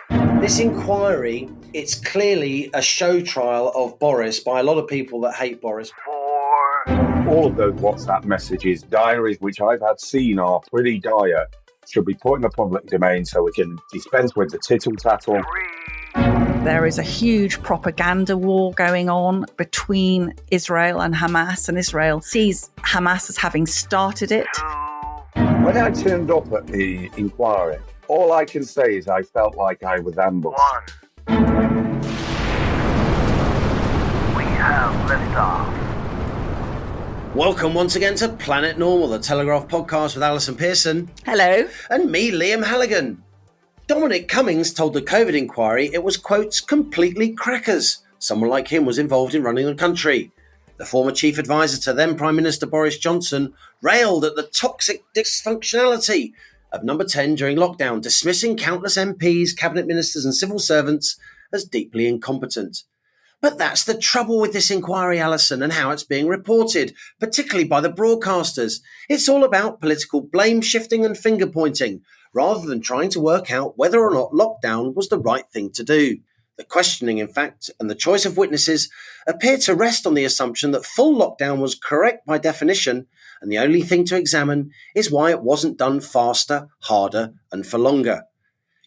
5. This inquiry, it's clearly a show trial of Boris by a lot of people that hate Boris. 4. All of those WhatsApp messages, diaries, which I've had seen are pretty dire, should be put in the public domain so we can dispense with the tittle-tattle. 3. There is a huge propaganda war going on between Israel and Hamas, and Israel sees Hamas as having started it. 2. When I turned up at the inquiry, all I can say is I felt like I was ambushed. 1. We have liftoff. Welcome once again to Planet Normal, the Telegraph podcast with Allison Pearson. Hello. And me, Liam Heneghan. Dominic Cummings told the COVID inquiry it was, quotes, completely crackers. Someone like him was involved in running the country. The former chief advisor to then Prime Minister Boris Johnson railed at the toxic dysfunctionality of Number 10 during lockdown, dismissing countless MPs, cabinet ministers and civil servants as deeply incompetent. But that's the trouble with this inquiry, Allison, and how it's being reported, particularly by the broadcasters. It's all about political blame shifting and finger pointing, rather than trying to work out whether or not lockdown was the right thing to do. The questioning, in fact, and the choice of witnesses appear to rest on the assumption that full lockdown was correct by definition, and the only thing to examine is why it wasn't done faster, harder, and for longer.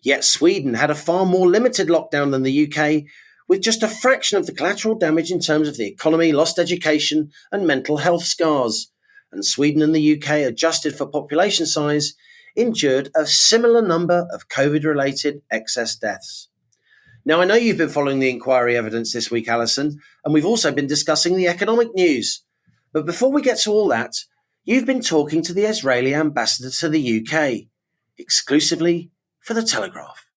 Yet Sweden had a far more limited lockdown than the UK, with just a fraction of the collateral damage in terms of the economy, lost education, and mental health scars. And Sweden and the UK, adjusted for population size, endured a similar number of COVID-related excess deaths. Now, I know you've been following the inquiry evidence this week, Allison, and we've also been discussing the economic news. But before we get to all that, you've been talking to the Israeli ambassador to the UK, exclusively for the Telegraph.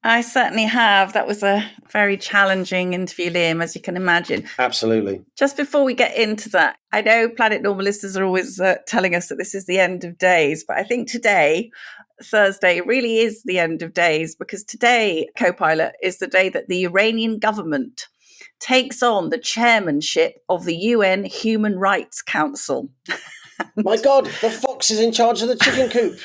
I certainly have. That was a very challenging interview, Liam, as you can imagine. Absolutely. Just before we get into that, I know Planet Normal listeners are always telling us that this is the end of days, but I think today, Thursday, really is the end of days, because today, Co-Pilot, is the day that the Iranian government takes on the chairmanship of the UN Human Rights Council. My God, the fox is in charge of the chicken coop.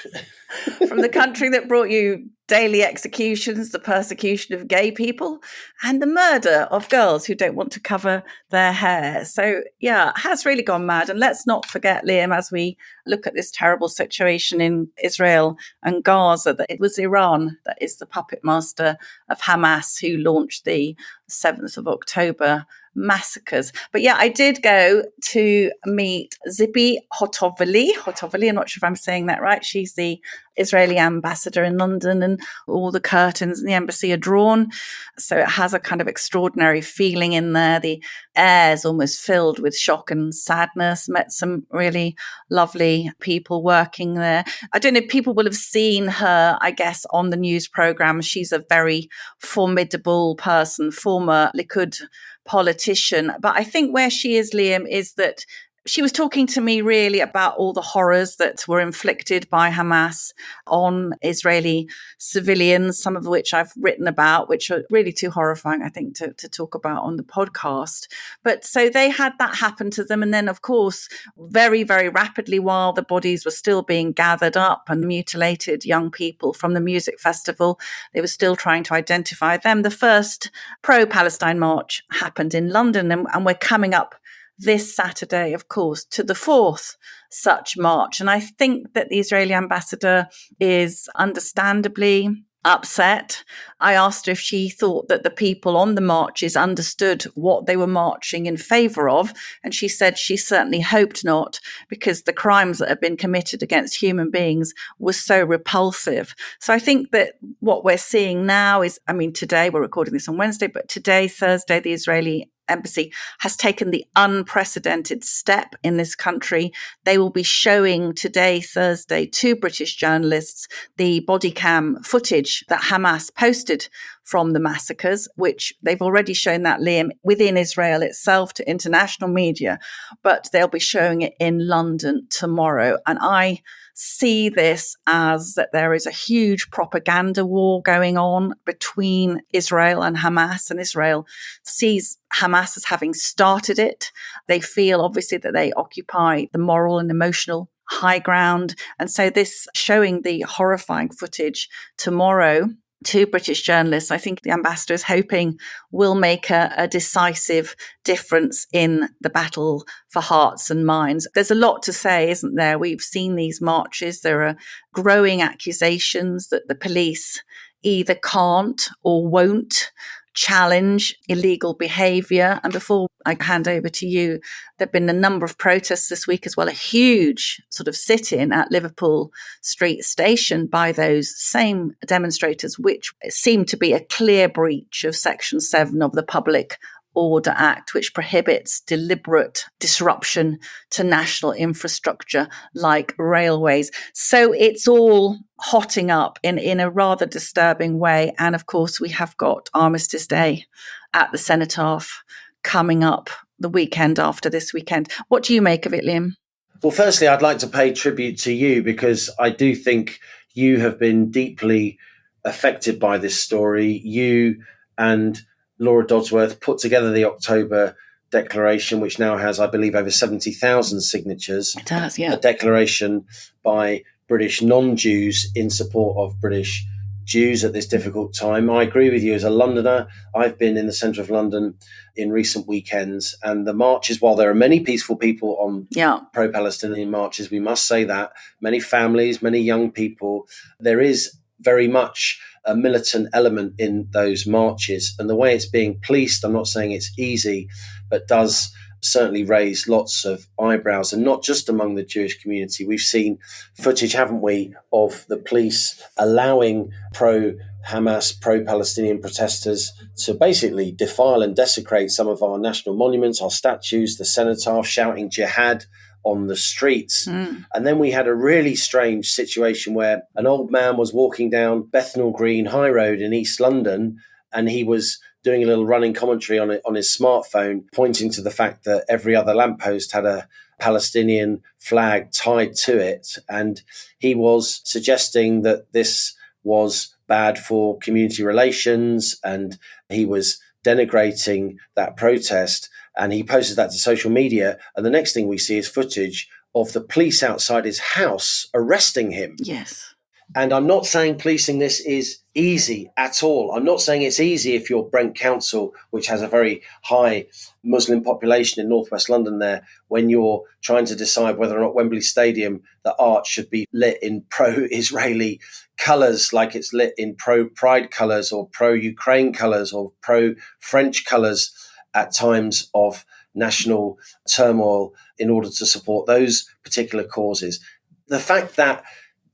From the country that brought you daily executions, the persecution of gay people, and the murder of girls who don't want to cover their hair. So, yeah, it has really gone mad. And let's not forget, Liam, as we look at this terrible situation in Israel and Gaza, that it was Iran that is the puppet master of Hamas who launched the 7th of October massacres. But yeah, I did go to meet Zippy Hotovely, I'm not sure if I'm saying that right. She's the Israeli ambassador in London, and all the curtains in the embassy are drawn. So it has a kind of extraordinary feeling in there. The air is almost filled with shock and sadness. Met some really lovely people working there. I don't know, people will have seen her, I guess, on the news program. She's a very formidable person, former Likud politician. But I think where she is, Liam, is that she was talking to me really about all the horrors that were inflicted by Hamas on Israeli civilians, some of which I've written about, which are really too horrifying, I think, to talk about on the podcast. But so they had that happen to them. And then, of course, very, very rapidly, while the bodies were still being gathered up and mutilated young people from the music festival, they were still trying to identify them. The first pro-Palestine march happened in London, and we're coming up this Saturday, of course, to the 4th such march. And I think that the Israeli ambassador is understandably upset. I asked her if she thought that the people on the marches understood what they were marching in favour of. And she said she certainly hoped not, because the crimes that have been committed against human beings were so repulsive. So I think that what we're seeing now is, I mean, today, we're recording this on Wednesday, but today, Thursday, the Israeli embassy has taken the unprecedented step in this country. They will be showing today, Thursday, to British journalists the body cam footage that Hamas posted from the massacres, which they've already shown that, Liam, within Israel itself to international media, but they'll be showing it in London tomorrow. And I see this as that there is a huge propaganda war going on between Israel and Hamas, and Israel sees Hamas as having started it. They feel obviously that they occupy the moral and emotional high ground. And so this showing the horrifying footage tomorrow two British journalists, I think the ambassador is hoping will make a decisive difference in the battle for hearts and minds. There's a lot to say, isn't there? We've seen these marches. There are growing accusations that the police either can't or won't challenge illegal behaviour. And before I hand over to you, there have been a number of protests this week as well, a huge sort of sit-in at Liverpool Street Station by those same demonstrators, which seemed to be a clear breach of Section 7 of the Public Order Act, which prohibits deliberate disruption to national infrastructure like railways. So it's all hotting up in a rather disturbing way. And of course, we have got Armistice Day at the Cenotaph coming up the weekend after this weekend. What do you make of it, Liam? Well, firstly, I'd like to pay tribute to you because I do think you have been deeply affected by this story. You and Laura Dodsworth put together the October Declaration, which now has, I believe, over 70,000 signatures. It does, yeah. A declaration by British non-Jews in support of British Jews at this difficult time. I agree with you as a Londoner. I've been in the centre of London in recent weekends, and the marches, while there are many peaceful people on pro-Palestinian marches, we must say that, many families, many young people, there is very much a militant element in those marches. And the way it's being policed, I'm not saying it's easy, but does certainly raise lots of eyebrows, and not just among the Jewish community. We've seen footage, haven't we, of the police allowing pro-Hamas, pro-Palestinian protesters to basically defile and desecrate some of our national monuments, our statues, the cenotaph, shouting jihad on the streets. And then we had a really strange situation where an old man was walking down Bethnal Green High Road in East London, and he was doing a little running commentary on his smartphone, pointing to the fact that every other lamppost had a Palestinian flag tied to it. And he was suggesting that this was bad for community relations, and he was denigrating that protest. And he posted that to social media. And the next thing we see is footage of the police outside his house arresting him. Yes. And I'm not saying policing this is easy at all. I'm not saying it's easy if you're Brent Council, which has a very high Muslim population in northwest London there, when you're trying to decide whether or not Wembley Stadium, the arch, should be lit in pro-Israeli colours, like it's lit in pro-Pride colours or pro-Ukraine colours or pro-French colours at times of national turmoil in order to support those particular causes. The fact that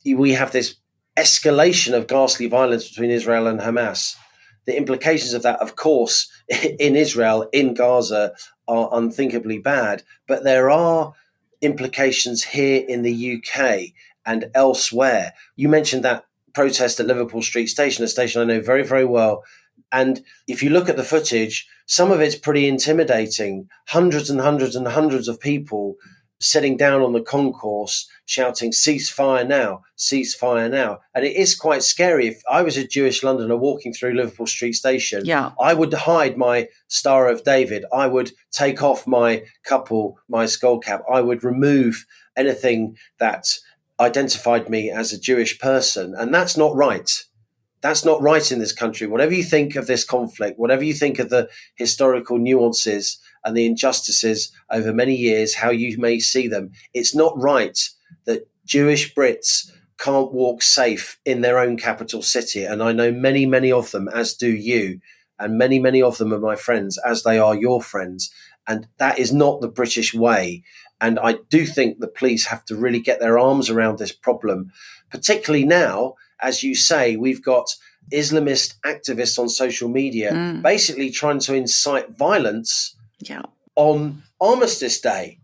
we have this escalation of ghastly violence between Israel and Hamas, the implications of that, of course, in Israel, in Gaza, are unthinkably bad. But there are implications here in the UK and elsewhere. You mentioned that protest at Liverpool Street Station, a station I know very, very well. And if you look at the footage, some of it's pretty intimidating. Hundreds and hundreds and hundreds of people sitting down on the concourse shouting, "Ceasefire now, ceasefire now." And it is quite scary. If I was a Jewish Londoner walking through Liverpool Street Station, I would hide my Star of David. I would take off my couple, my skull cap. I would remove anything that identified me as a Jewish person. And that's not right. That's not right in this country. Whatever you think of this conflict, whatever you think of the historical nuances and the injustices over many years, how you may see them, it's not right that Jewish Brits can't walk safe in their own capital city. And I know many, many of them, as do you, and many, many of them are my friends, as they are your friends. And that is not the British way. And I do think the police have to really get their arms around this problem, particularly now. As you say, we've got Islamist activists on social media basically trying to incite violence on Armistice Day.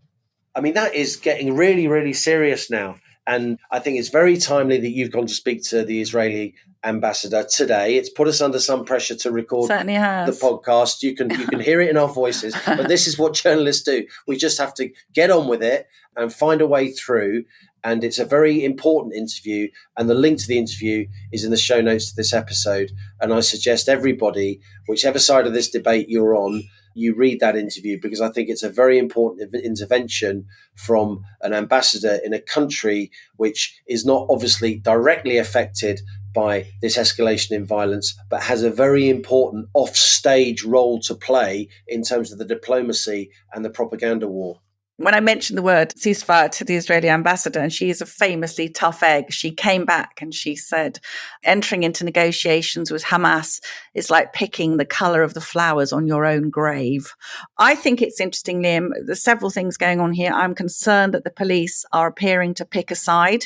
I mean, that is getting really, really serious now. And I think it's very timely that you've gone to speak to the Israeli ambassador today. It's put us under some pressure to record the podcast. You can hear it in our voices, but this is what journalists do. We just have to get on with it and find a way through. And it's a very important interview. And the link to the interview is in the show notes to this episode. And I suggest everybody, whichever side of this debate you're on, you read that interview, because I think it's a very important intervention from an ambassador in a country which is not obviously directly affected by this escalation in violence, but has a very important offstage role to play in terms of the diplomacy and the propaganda war. When I mentioned the word ceasefire to the Israeli ambassador, and she is a famously tough egg, she came back and she said, entering into negotiations with Hamas is like picking the colour of the flowers on your own grave. I think it's interesting, Liam, there's several things going on here. I'm concerned that the police are appearing to pick a side.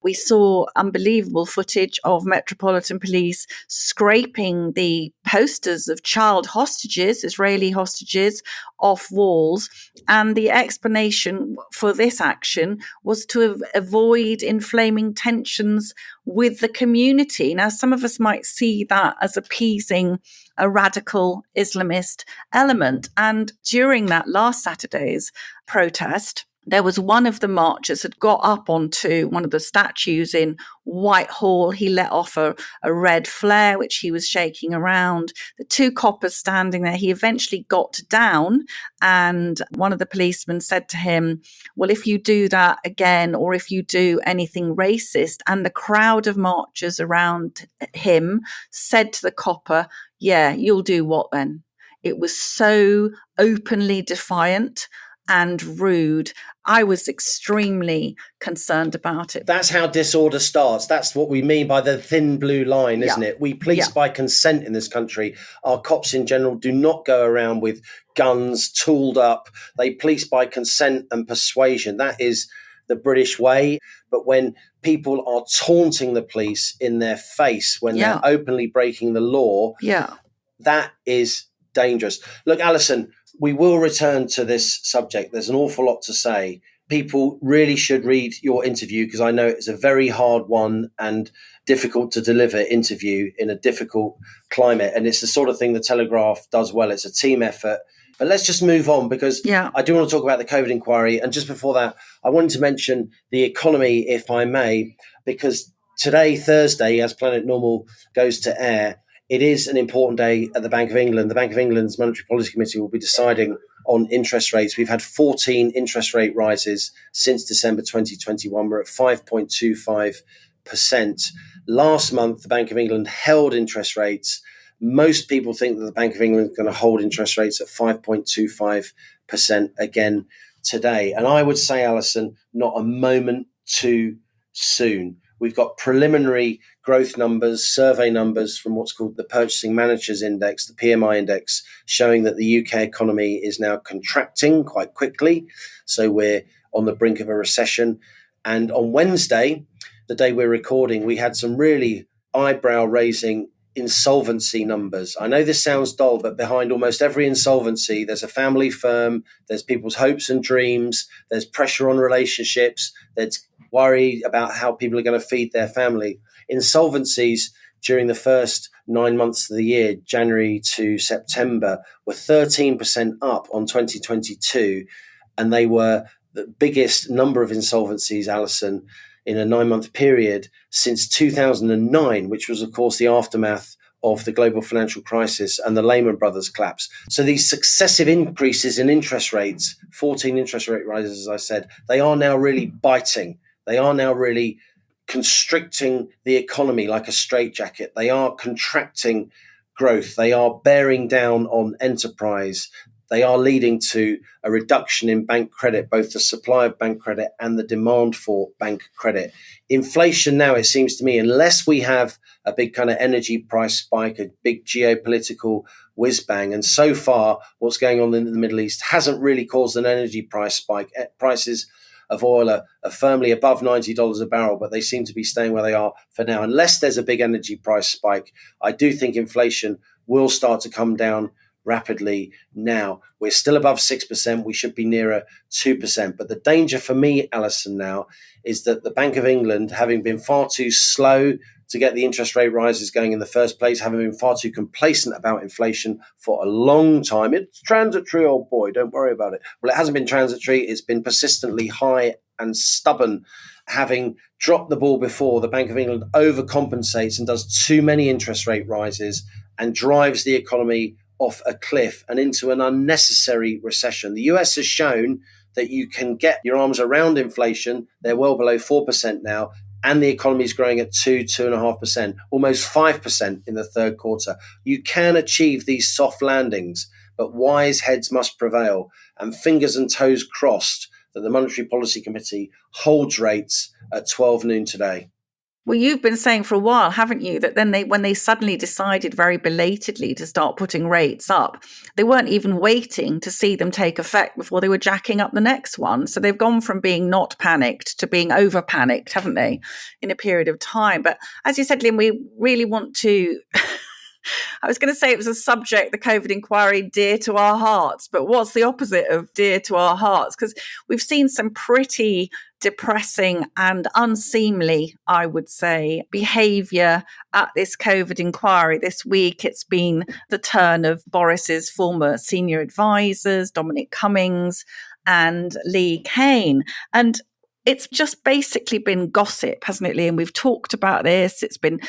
We saw unbelievable footage of Metropolitan Police scraping the posters of child hostages, Israeli hostages, off walls. And the explanation for this action was to avoid inflaming tensions with the community. Now, some of us might see that as appeasing a radical Islamist element. And during that last Saturday's protest, there was one of the marchers had got up onto one of the statues in Whitehall. He let off a red flare, which he was shaking around. The two coppers standing there, he eventually got down, and one of the policemen said to him, well, if you do that again, or if you do anything racist, and the crowd of marchers around him said to the copper, yeah, you'll do what then? It was so openly defiant and rude. I was extremely concerned about it. That's how disorder starts. That's what we mean by the thin blue line, isn't it? We police by consent in this country. Our cops in general do not go around with guns tooled up. They police by consent and persuasion. That is the British way. But when people are taunting the police in their face, when they're openly breaking the law, that is dangerous. Look, Allison, we will return to this subject. There's an awful lot to say. People really should read your interview, because I know it's a very hard one and difficult to deliver interview in a difficult climate. And it's the sort of thing the Telegraph does well. It's a team effort. But let's just move on, because I do want to talk about the COVID inquiry. And just before that, I wanted to mention the economy, if I may, because today, Thursday, as Planet Normal goes to air, it is an important day at the Bank of England. The Bank of England's Monetary Policy Committee will be deciding on interest rates. We've had 14 interest rate rises since December 2021. We're at 5.25%. Last month, the Bank of England held interest rates. Most people think that the Bank of England is going to hold interest rates at 5.25% again today. And I would say, Alison, not a moment too soon. We've got preliminary growth numbers, survey numbers from what's called the Purchasing Managers Index, the PMI index, showing that the UK economy is now contracting quite quickly. So we're on the brink of a recession. And on Wednesday, the day we're recording, we had some really eyebrow-raising insolvency numbers. I know this sounds dull, but behind almost every insolvency, there's a family firm, there's people's hopes and dreams, there's pressure on relationships, there's worry about how people are going to feed their family. Insolvencies during the first 9 months of the year, January to September, were 13% up on 2022, and they were the biggest number of insolvencies, Allison, in a 9-month period since 2009, which was, of course, the aftermath of the global financial crisis and the Lehman Brothers collapse. So these successive increases in interest rates, 14 interest rate rises, as I said, they are now really biting. They are now really constricting the economy like a straitjacket. They are contracting growth. They are bearing down on enterprise. They are leading to a reduction in bank credit, both the supply of bank credit and the demand for bank credit. Inflation now, it seems to me, unless we have a big kind of energy price spike, a big geopolitical whiz bang, and so far what's going on in the Middle East hasn't really caused an energy price spike. Prices of oil are firmly above $90 a barrel, but they seem to be staying where they are for now. Unless there's a big energy price spike, I do think inflation will start to come down rapidly now. We're still above 6%. We should be nearer 2%. But the danger for me, Allison, now is that the Bank of England, having been far too slow to get the interest rate rises going in the first place, having been far too complacent about inflation for a long time. It's transitory, old boy, don't worry about it. Well, it hasn't been transitory. It's been persistently high and stubborn. Having dropped the ball before, the Bank of England overcompensates and does too many interest rate rises and drives the economy off a cliff and into an unnecessary recession. The US has shown that you can get your arms around inflation. They're well below 4% now, and the economy is growing at 2.5%, almost 5% in the third quarter. You can achieve these soft landings, but wise heads must prevail, and fingers and toes crossed that the Monetary Policy Committee holds rates at 12 noon today. Well, you've been saying for a while, haven't you, that then when they suddenly decided very belatedly to start putting rates up, they weren't even waiting to see them take effect before they were jacking up the next one. So they've gone from being not panicked to being over panicked, haven't they, in a period of time. But as you said, Lynn, we really want to... I was going to say it was a subject, the COVID inquiry, dear to our hearts, but what's the opposite of dear to our hearts? Because we've seen some pretty depressing and unseemly, I would say, behaviour at this COVID inquiry. This week, it's been the turn of Boris's former senior advisors, Dominic Cummings and Lee Cain. And it's just basically been gossip, hasn't it, Lee? And we've talked about this. It's been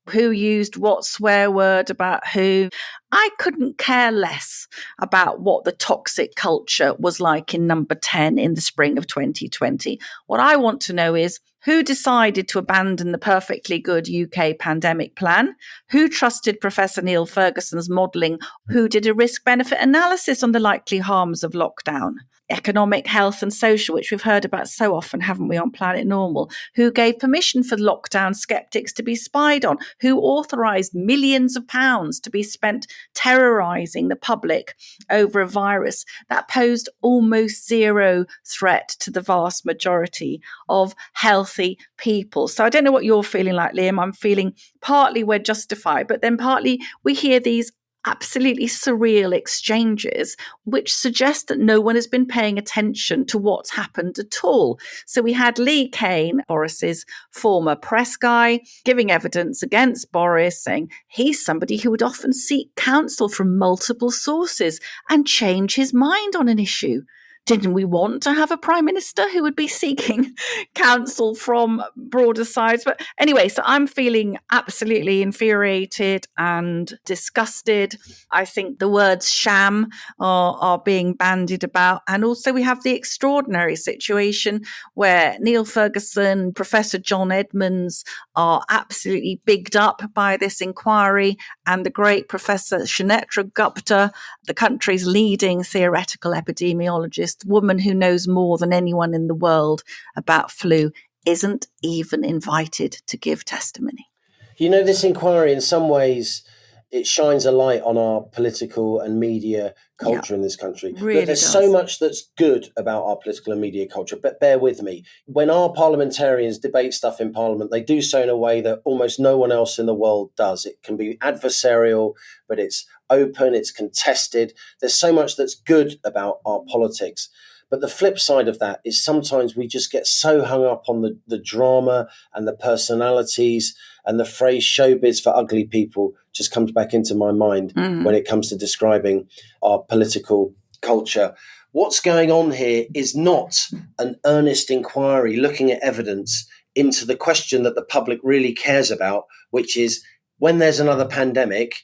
who used what swear word about who. I couldn't care less about what the toxic culture was like in number 10 in the spring of 2020. What I want to know is who decided to abandon the perfectly good UK pandemic plan? Who trusted Professor Neil Ferguson's modelling? Who did a risk-benefit analysis on the likely harms of lockdown? Economic, health and social, which we've heard about so often, haven't we, on Planet Normal? Who gave permission for lockdown skeptics to be spied on? Who authorised millions of pounds to be spent terrorising the public over a virus that posed almost zero threat to the vast majority of healthy people? So I don't know what you're feeling like, Liam. I'm feeling partly we're justified, but then partly we hear these absolutely surreal exchanges which suggest that no one has been paying attention to what's happened at all. So we had Lee Cain, Boris's former press guy, giving evidence against Boris, saying he's somebody who would often seek counsel from multiple sources and change his mind on an issue. Didn't we want to have a prime minister who would be seeking counsel from broader sides? But anyway, so I'm feeling absolutely infuriated and disgusted. I think the words sham are being bandied about. And also we have the extraordinary situation where Neil Ferguson, Professor John Edmonds are absolutely bigged up by this inquiry, and the great Professor Sunetra Gupta, the country's leading theoretical epidemiologist, woman who knows more than anyone in the world about flu, isn't even invited to give testimony. You know, this inquiry, in some ways, it shines a light on our political and media culture in this country. Really There's does. so much that's good about our political and media culture, but bear with me. When our parliamentarians debate stuff in Parliament, they do so in a way that almost no one else in the world does. It can be adversarial, but it's open, it's contested. There's so much that's good about our politics. But the flip side of that is sometimes we just get so hung up on the drama and the personalities, and the phrase showbiz for ugly people just comes back into my mind when it comes to describing our political culture. What's going on here is not an earnest inquiry looking at evidence into the question that the public really cares about, which is when there's another pandemic,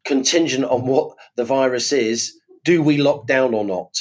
contingent on what the virus is, do we lock down or not?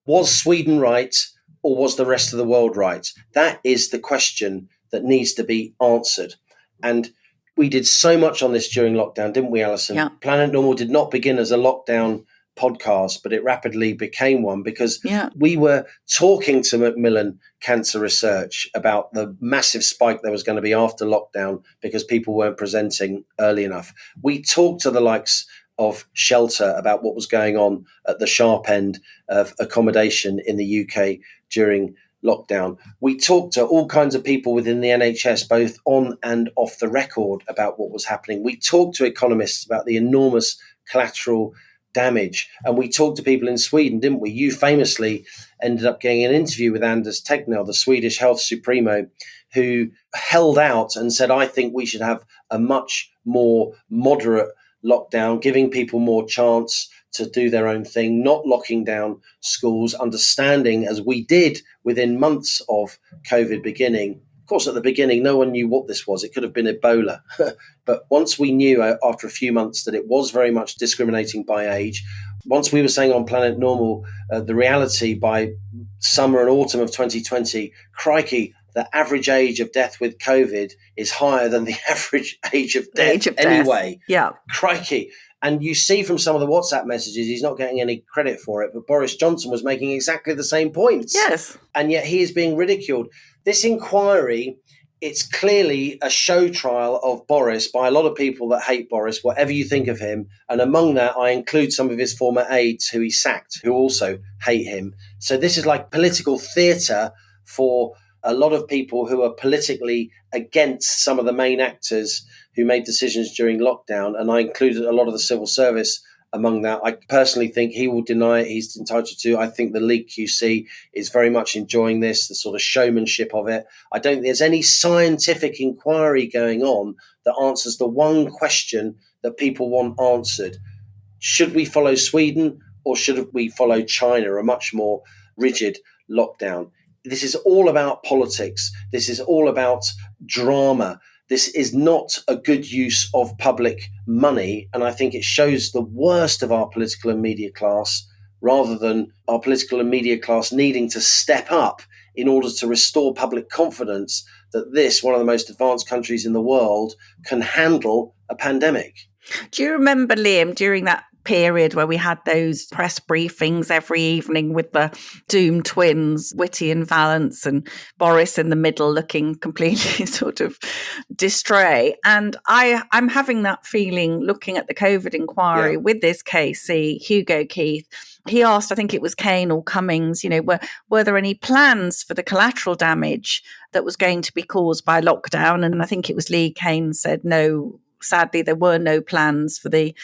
Was Sweden right, or was the rest of the world right? That is the question that needs to be answered. And we did so much on this during lockdown, didn't we, Allison? Yeah. Planet Normal did not begin as a lockdown podcast, but it rapidly became one because we were talking to Macmillan Cancer Research about the massive spike there was going to be after lockdown because people weren't presenting early enough. We talked to the likes of Shelter about what was going on at the sharp end of accommodation in the UK during lockdown. We talked to all kinds of people within the NHS, both on and off the record, about what was happening. We talked to economists about the enormous collateral damage. And we talked to people in Sweden, didn't we? You famously ended up getting an interview with Anders Tegnell, the Swedish health supremo, who held out and said, I think we should have a much more moderate lockdown, giving people more chance to do their own thing, not locking down schools, understanding, as we did within months of COVID beginning. Of course, at the beginning, no one knew what this was. It could have been Ebola. But once we knew after a few months that it was very much discriminating by age, once we were saying on Planet Normal, the reality by summer and autumn of 2020, crikey, the average age of death with COVID is higher than the average age of death anyway. Yeah. Crikey. And you see from some of the WhatsApp messages, he's not getting any credit for it, but Boris Johnson was making exactly the same points. Yes. And yet he is being ridiculed. This inquiry, it's clearly a show trial of Boris by a lot of people that hate Boris, whatever you think of him. And among that, I include some of his former aides who he sacked, who also hate him. So this is like political theatre for a lot of people who are politically against some of the main actors who made decisions during lockdown. And I included a lot of the civil service among that. I personally think he will deny it. He's entitled to. I think the League QC is very much enjoying this, the sort of showmanship of it. I don't think there's any scientific inquiry going on that answers the one question that people want answered. Should we follow Sweden or should we follow China, a much more rigid lockdown? This is all about politics. This is all about drama. This is not a good use of public money. And I think it shows the worst of our political and media class, rather than our political and media class needing to step up in order to restore public confidence that this, one of the most advanced countries in the world, can handle a pandemic. Do you remember, Liam, during that period where we had those press briefings every evening with the doomed twins, Whitty and Valence, and Boris in the middle looking completely sort of distrait? And I'm having that feeling looking at the COVID inquiry with this KC, Hugo Keith. He asked, I think it was Kane or Cummings, were there any plans for the collateral damage that was going to be caused by lockdown? And I think it was Lee Kane said, no, sadly, there were no plans for the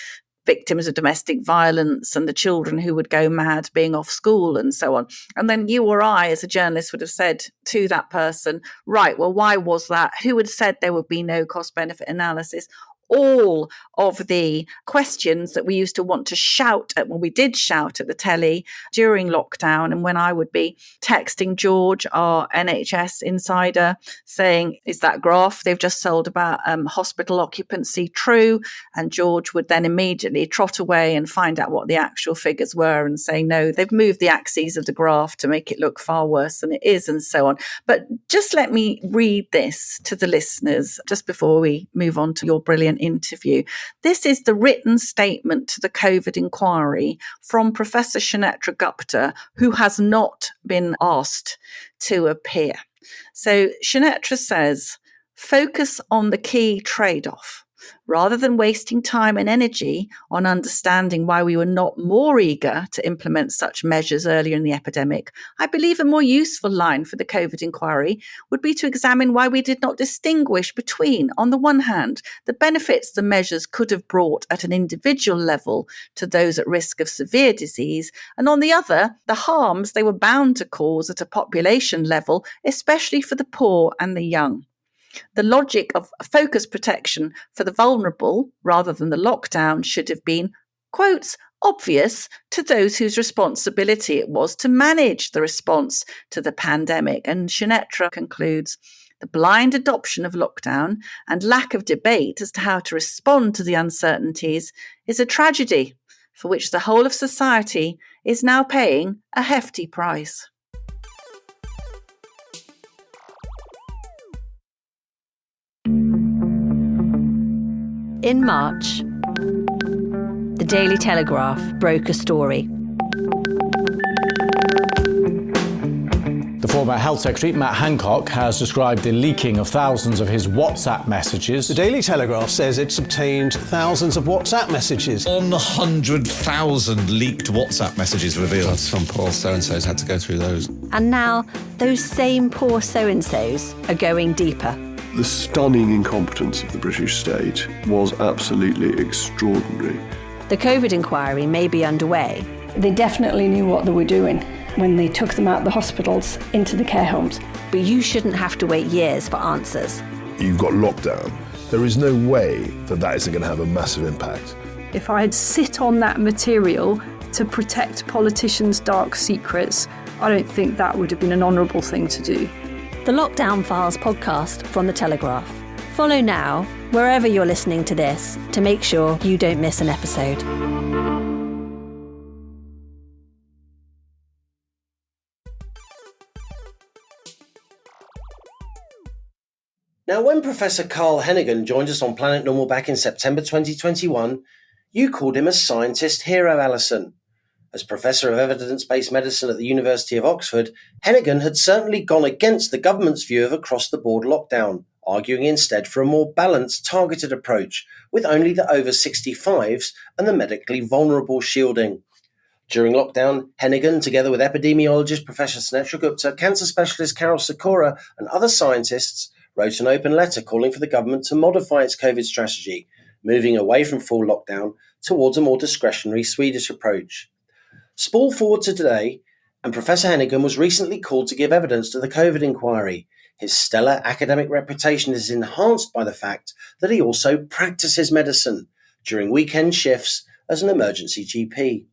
victims of domestic violence and the children who would go mad being off school and so on. And then you or I, as a journalist, would have said to that person, right, well, why was that? Who had said there would be no cost-benefit analysis? All of the questions that we used to want to shout at, when we did shout at the telly during lockdown, and when I would be texting George, our NHS insider, saying, is that graph they've just sold about hospital occupancy true? And George would then immediately trot away and find out what the actual figures were and say, no, they've moved the axes of the graph to make it look far worse than it is, and so on. But just let me read this to the listeners just before we move on to your brilliant interview. This is the written statement to the COVID inquiry from Professor Sunetra Gupta, who has not been asked to appear. So Sunetra says, focus on the key trade-off. Rather than wasting time and energy on understanding why we were not more eager to implement such measures earlier in the epidemic, I believe a more useful line for the COVID inquiry would be to examine why we did not distinguish between, on the one hand, the benefits the measures could have brought at an individual level to those at risk of severe disease, and on the other, the harms they were bound to cause at a population level, especially for the poor and the young. The logic of focus protection for the vulnerable rather than the lockdown should have been, quotes, obvious to those whose responsibility it was to manage the response to the pandemic. And Sunetra concludes, the blind adoption of lockdown and lack of debate as to how to respond to the uncertainties is a tragedy for which the whole of society is now paying a hefty price. In March, the Daily Telegraph broke a story. The former Health Secretary, Matt Hancock, has described the leaking of thousands of his WhatsApp messages. The Daily Telegraph says it's obtained thousands of WhatsApp messages. On 100,000 leaked WhatsApp messages revealed. Some poor so-and-sos had to go through those. And now, those same poor so-and-sos are going deeper. The stunning incompetence of the British state was absolutely extraordinary. The COVID inquiry may be underway. They definitely knew what they were doing when they took them out of the hospitals into the care homes. But you shouldn't have to wait years for answers. You've got lockdown. There is no way that isn't going to have a massive impact. If I'd sit on that material to protect politicians' dark secrets, I don't think that would have been an honourable thing to do. The Lockdown Files podcast from The Telegraph. Follow now, wherever you're listening to this, to make sure you don't miss an episode. Now, when Professor Carl Heneghan joined us on Planet Normal back in September 2021, you called him a scientist hero, Allison. As Professor of Evidence-Based Medicine at the University of Oxford, Heneghan had certainly gone against the government's view of across-the-board lockdown, arguing instead for a more balanced, targeted approach, with only the over 65s and the medically vulnerable shielding. During lockdown, Heneghan, together with epidemiologist Professor Snetra Gupta, cancer specialist Carol Sikora, and other scientists, wrote an open letter calling for the government to modify its COVID strategy, moving away from full lockdown towards a more discretionary Swedish approach. Spool forward to today, and Professor Heneghan was recently called to give evidence to the COVID inquiry. His stellar academic reputation is enhanced by the fact that he also practices medicine during weekend shifts as an emergency GP.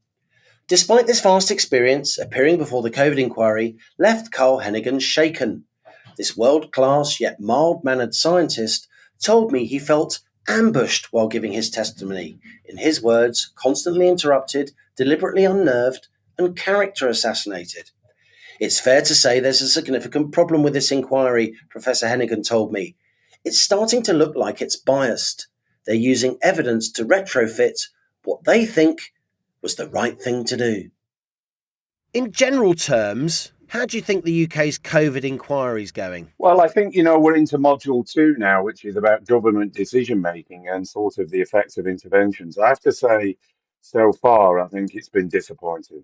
Despite this vast experience, appearing before the COVID inquiry left Carl Heneghan shaken. This world-class yet mild-mannered scientist told me he felt ambushed while giving his testimony. In his words, constantly interrupted, deliberately unnerved, and character assassinated. It's fair to say there's a significant problem with this inquiry, Professor Heneghan told me. It's starting to look like it's biased. They're using evidence to retrofit what they think was the right thing to do. In general terms, how do you think the UK's COVID inquiry is going? Well, I think, we're into module 2 now, which is about government decision making and sort of the effects of interventions. I have to say, so far, I think it's been disappointing.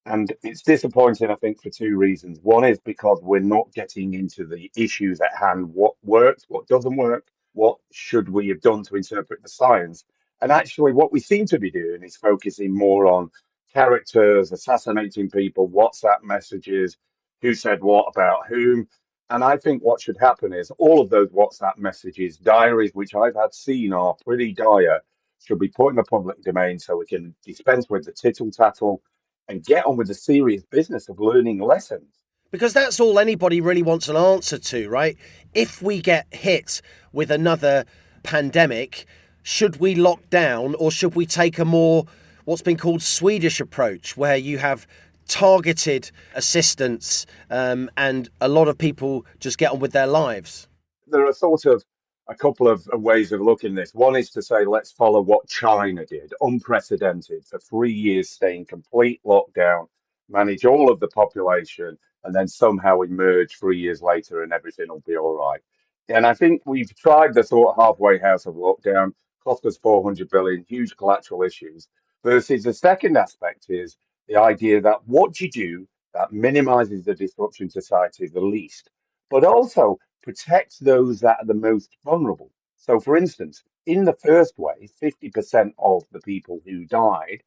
And it's disappointing, I think, for two reasons. One is because we're not getting into the issues at hand. What works, what doesn't work, what should we have done to interpret the science? And actually, what we seem to be doing is focusing more on characters, assassinating people, WhatsApp messages, who said what about whom. And I think what should happen is all of those WhatsApp messages, diaries, which I've had seen are pretty dire, should be put in the public domain so we can dispense with the tittle tattle and get on with the serious business of learning lessons. Because that's all anybody really wants an answer to, right? If we get hit with another pandemic, should we lock down or should we take a more, what's been called Swedish approach, where you have targeted assistance and a lot of people just get on with their lives? There are sort of a couple of ways of looking at this. One is to say, let's follow what China did, unprecedented, for 3 years, stay in complete lockdown, manage all of the population, and then somehow emerge 3 years later and everything will be all right. And I think we've tried the sort of halfway house of lockdown, cost us 400 billion, huge collateral issues, versus the second aspect is the idea that what do you do that minimizes the disruption to society the least, but also protects those that are the most vulnerable. So, for instance, in the first wave, 50% of the people who died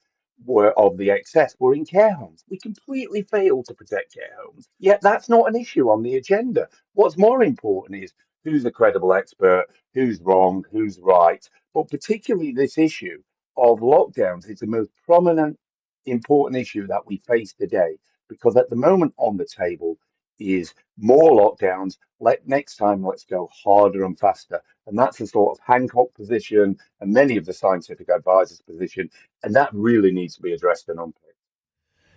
of the excess were in care homes. We completely failed to protect care homes. Yet that's not an issue on the agenda. What's more important is who's a credible expert, who's wrong, who's right. But particularly this issue of lockdowns is the most prominent, important issue that we face today, because at the moment on the table is more lockdowns. Next time, let's go harder and faster. And that's the sort of Hancock position and many of the scientific advisors' position. And that really needs to be addressed and unpicked.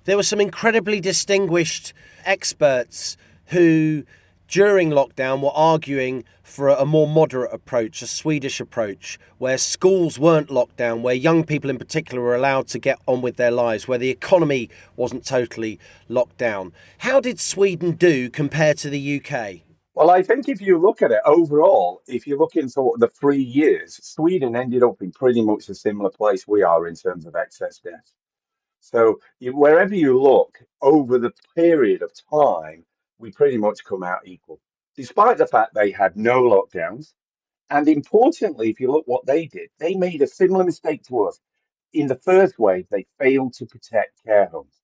There were some incredibly distinguished experts who, during lockdown, were arguing for a more moderate approach, a Swedish approach, where schools weren't locked down, where young people in particular were allowed to get on with their lives, where the economy wasn't totally locked down. How did Sweden do compared to the UK? Well, I think if you look at it overall, if you look in sort of the 3 years, Sweden ended up in pretty much a similar place we are in terms of excess deaths. So wherever you look, over the period of time, we pretty much come out equal, despite the fact they had no lockdowns. And importantly, if you look what they did, they made a similar mistake to us. In the first wave, they failed to protect care homes.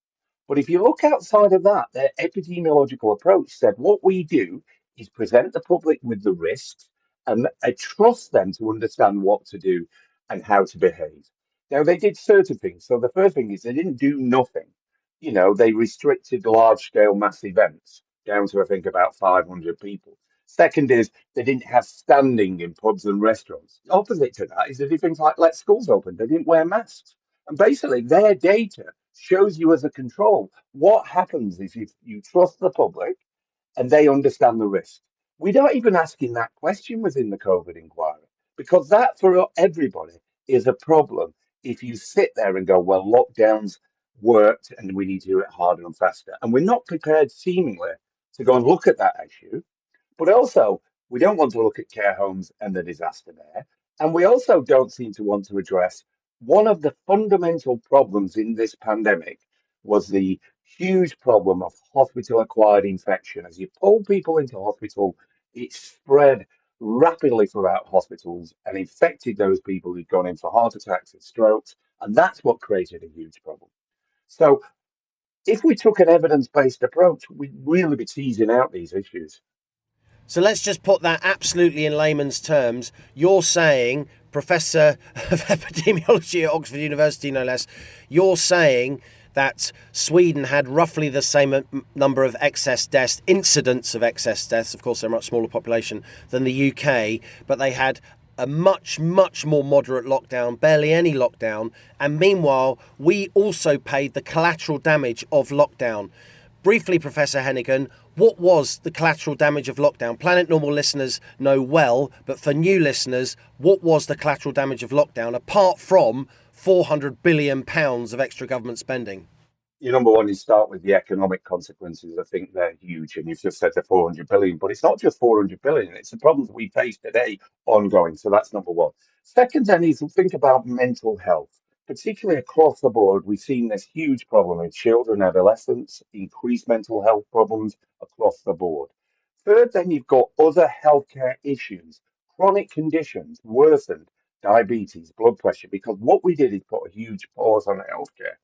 But if you look outside of that, their epidemiological approach said what we do is present the public with the risks and trust them to understand what to do and how to behave. Now, they did certain things. So the first thing is they didn't do nothing. They restricted large-scale mass events down to, I think, about 500 people. Second is they didn't have standing in pubs and restaurants. Opposite to that is they did things like let schools open. They didn't wear masks. And basically, their data shows you as a control what happens if you trust the public and they understand the risk. We're not even asking that question within the COVID inquiry, because that for everybody is a problem if you sit there and go, well, lockdowns worked and we need to do it harder and faster. And we're not prepared, seemingly, to go and look at that issue. But also, we don't want to look at care homes and the disaster there. And we also don't seem to want to address one of the fundamental problems in this pandemic was the huge problem of hospital acquired infection. As you pull people into hospital, it spread rapidly throughout hospitals and infected those people who'd gone in for heart attacks and strokes. And that's what created a huge problem. So if we took an evidence-based approach, we'd really be teasing out these issues. So let's just put that absolutely in layman's terms. You're saying, Professor of Epidemiology at Oxford University, no less, you're saying that Sweden had roughly the same number of excess deaths, incidents of excess deaths, of course they're a much smaller population than the UK, but they had a much, much more moderate lockdown, barely any lockdown, and meanwhile we also paid the collateral damage of lockdown. Briefly, Professor Heneghan, what was the collateral damage of lockdown? Planet Normal listeners know well, but for new listeners, what was the collateral damage of lockdown, apart from £400 billion of extra government spending? Your number one, you start with the economic consequences. I think they're huge, and you've just said the 400 billion, but it's not just 400 billion, it's the problems that we face today ongoing. So that's number one. Second, then, is to think about mental health. Particularly across the board, we've seen this huge problem in children, adolescents, increased mental health problems across the board. Third, then you've got other healthcare issues, chronic conditions worsened, diabetes, blood pressure, because what we did is put a huge pause on healthcare.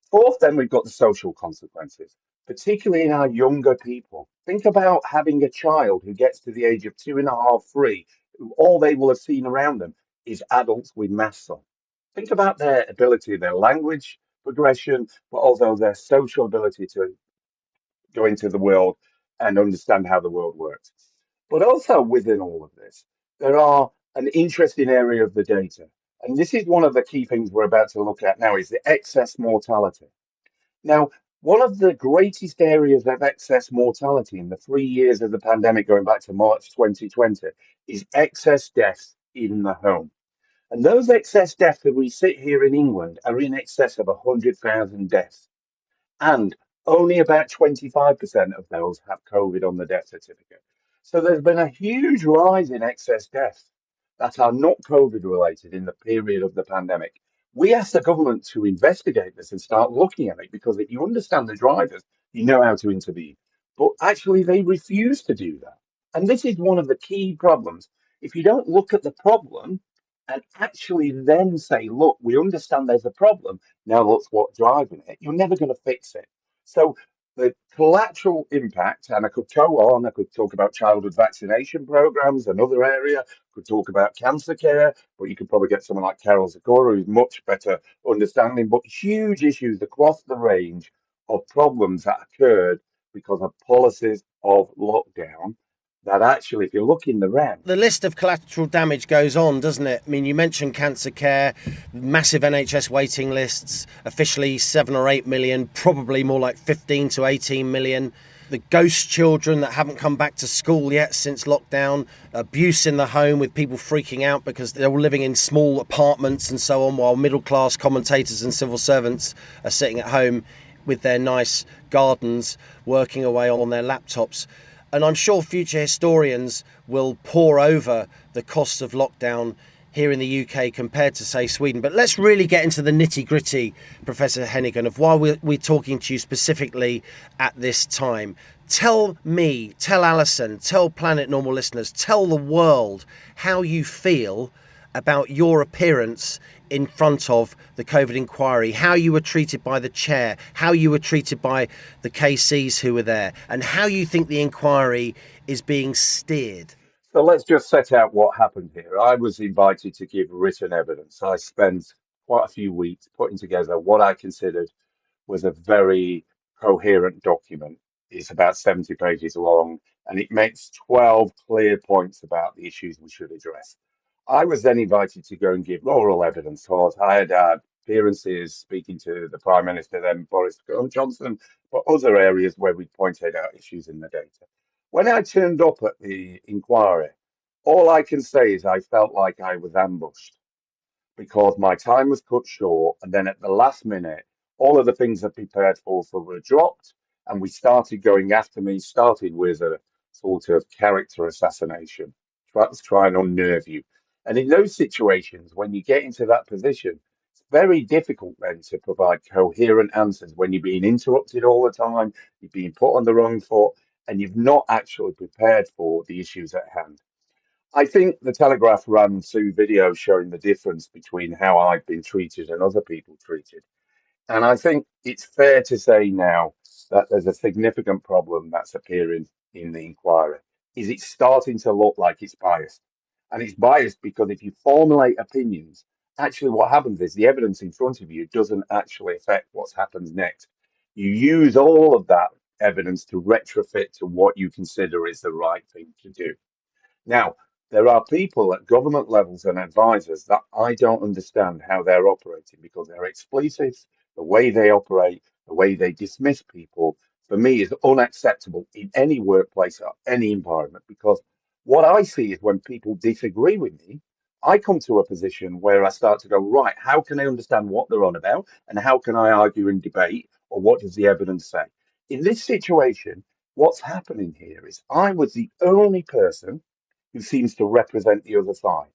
Fourth, then we've got the social consequences, particularly in our younger people. Think about having a child who gets to the age of 2.5, 3, who all they will have seen around them is adults with masks on. Think about their ability, their language progression, but also their social ability to go into the world and understand how the world works. But also within all of this, there are an interesting area of the data. And this is one of the key things we're about to look at now is the excess mortality. Now, one of the greatest areas of excess mortality in the 3 years of the pandemic, going back to March 2020, is excess deaths in the home. And those excess deaths that we sit here in England are in excess of 100,000 deaths. And only about 25% of those have COVID on the death certificate. So there's been a huge rise in excess deaths that are not COVID related in the period of the pandemic. We asked the government to investigate this and start looking at it because if you understand the drivers, you know how to intervene. But actually, they refuse to do that. And this is one of the key problems. If you don't look at the problem and actually then say, look, we understand there's a problem, now look what's driving it, you're never going to fix it. So the collateral impact, and I could go on, I could talk about childhood vaccination programs, another area, could talk about cancer care, but you could probably get someone like Carol Zakora, who's much better understanding, but huge issues across the range of problems that occurred because of policies of lockdown that actually, if you're looking around, the list of collateral damage goes on, doesn't it? I mean, you mentioned cancer care, massive NHS waiting lists, officially 7 or 8 million, probably more like 15 to 18 million. The ghost children that haven't come back to school yet since lockdown, abuse in the home with people freaking out because they're all living in small apartments and so on, while middle-class commentators and civil servants are sitting at home with their nice gardens, working away on their laptops. And I'm sure future historians will pore over the costs of lockdown here in the UK compared to, say, Sweden. But let's really get into the nitty-gritty, Professor Heneghan, of why we're talking to you specifically at this time. Tell me, tell Allison, tell Planet Normal listeners, tell the world how you feel about your appearance in front of the COVID inquiry, how you were treated by the chair, how you were treated by the KCs who were there, and how you think the inquiry is being steered. So let's just set out what happened here. I was invited to give written evidence. I spent quite a few weeks putting together what I considered was a very coherent document. It's about 70 pages long, and it makes 12 clear points about the issues we should address. I was then invited to go and give oral evidence. So I had appearances speaking to the Prime Minister, then Boris Johnson, but other areas where we pointed out issues in the data. When I turned up at the inquiry, all I can say is I felt like I was ambushed because my time was cut short, and then at the last minute, all of the things I prepared for were dropped, and we started going after me, started with a sort of character assassination, try and unnerve you. And in those situations, when you get into that position, it's very difficult then to provide coherent answers when you're being interrupted all the time, you're being put on the wrong foot, and you've not actually prepared for the issues at hand. I think the Telegraph ran 2 videos showing the difference between how I've been treated and other people treated. And I think it's fair to say now that there's a significant problem that's appearing in the inquiry. Is it's starting to look like it's biased. And it's biased because if you formulate opinions, actually what happens is the evidence in front of you doesn't actually affect what happens next. You use all of that evidence to retrofit to what you consider is the right thing to do. Now, there are people at government levels and advisors that I don't understand how they're operating because their expletives, the way they operate, the way they dismiss people, for me is unacceptable in any workplace or any environment. Because what I see is when people disagree with me, I come to a position where I start to go, right, how can I understand what they're on about? And how can I argue and debate? Or what does the evidence say? In this situation, what's happening here is I was the only person who seems to represent the other side.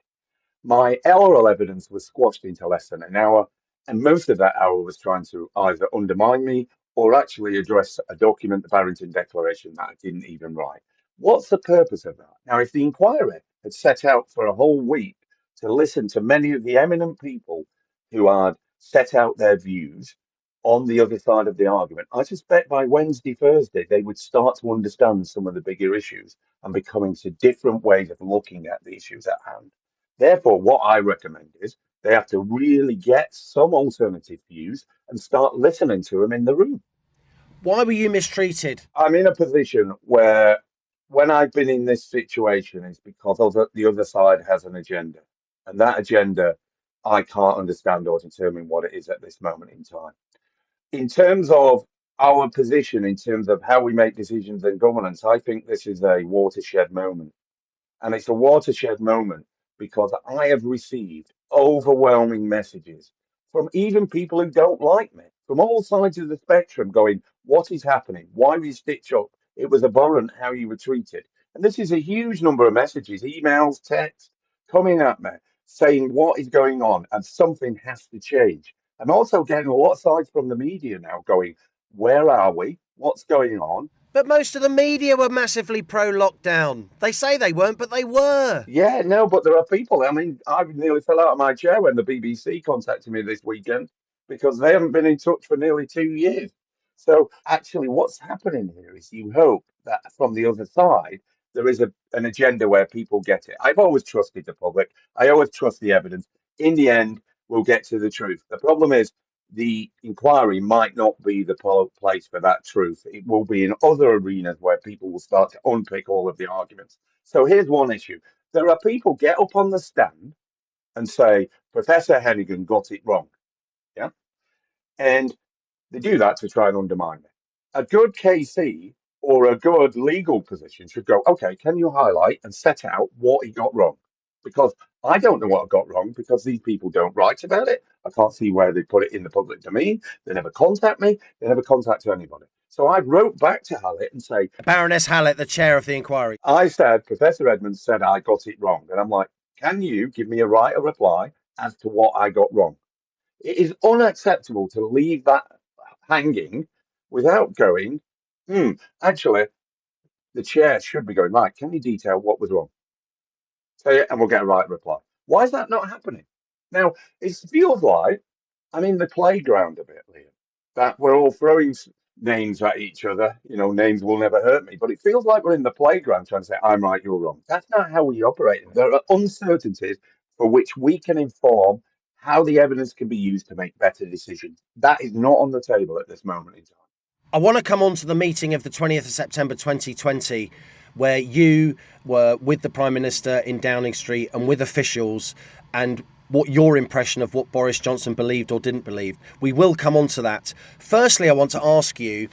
My oral evidence was squashed into less than an hour, and most of that hour was trying to either undermine me or actually address a document, the Barrington Declaration, that I didn't even write. What's the purpose of that? Now, if the inquiry had set out for a whole week to listen to many of the eminent people who had set out their views on the other side of the argument, I suspect by Wednesday, Thursday, they would start to understand some of the bigger issues and be coming to different ways of looking at the issues at hand. Therefore, what I recommend is they have to really get some alternative views and start listening to them in the room. Why were you mistreated? I'm in a position where when I've been in this situation, it's because the other side has an agenda. And that agenda, I can't understand or determine what it is at this moment in time. In terms of our position, in terms of how we make decisions in governance, I think this is a watershed moment. And it's a watershed moment because I have received overwhelming messages from even people who don't like me, from all sides of the spectrum, going, what is happening? Why were you stitched up? It was abhorrent how you were treated. And this is a huge number of messages, emails, texts, coming at me, saying what is going on and something has to change. I'm also getting a lot of sides from the media now going, where are we? What's going on? But most of the media were massively pro-lockdown. They say they weren't, but they were. Yeah, no, but there are people. I mean, I nearly fell out of my chair when the BBC contacted me this weekend because they haven't been in touch for nearly 2 years. So actually what's happening here is you hope that from the other side, there is an agenda where people get it. I've always trusted the public. I always trust the evidence. In the end, we'll get to the truth. The problem is the inquiry might not be the place for that truth. It will be in other arenas where people will start to unpick all of the arguments. So here's one issue. There are people get up on the stand and say, Professor Heneghan got it wrong. Yeah. And they do that to try and undermine it. A good KC or a good legal position should go, okay, can you highlight and set out what he got wrong? Because I don't know what I got wrong because these people don't write about it. I can't see where they put it in the public domain. They never contact me. They never contact anybody. So I wrote back to Hallett and say, Baroness Hallett, the chair of the inquiry. I said, Professor Edmonds said I got it wrong. And I'm like, can you give me a right of reply as to what I got wrong? It is unacceptable to leave that hanging without going, actually, the chair should be going, right, can you detail what was wrong? Say it and we'll get a right reply. Why is that not happening? Now, it feels like I'm in the playground a bit, Liam, that we're all throwing names at each other. You know, names will never hurt me, but it feels like we're in the playground trying to say, I'm right, you're wrong. That's not how we operate. There are uncertainties for which we can inform how the evidence can be used to make better decisions. That is not on the table at this moment in time. I want to come on to the meeting of the 20th of September 2020, where you were with the Prime Minister in Downing Street and with officials, and what your impression of what Boris Johnson believed or didn't believe. We will come on to that. Firstly, I want to ask you,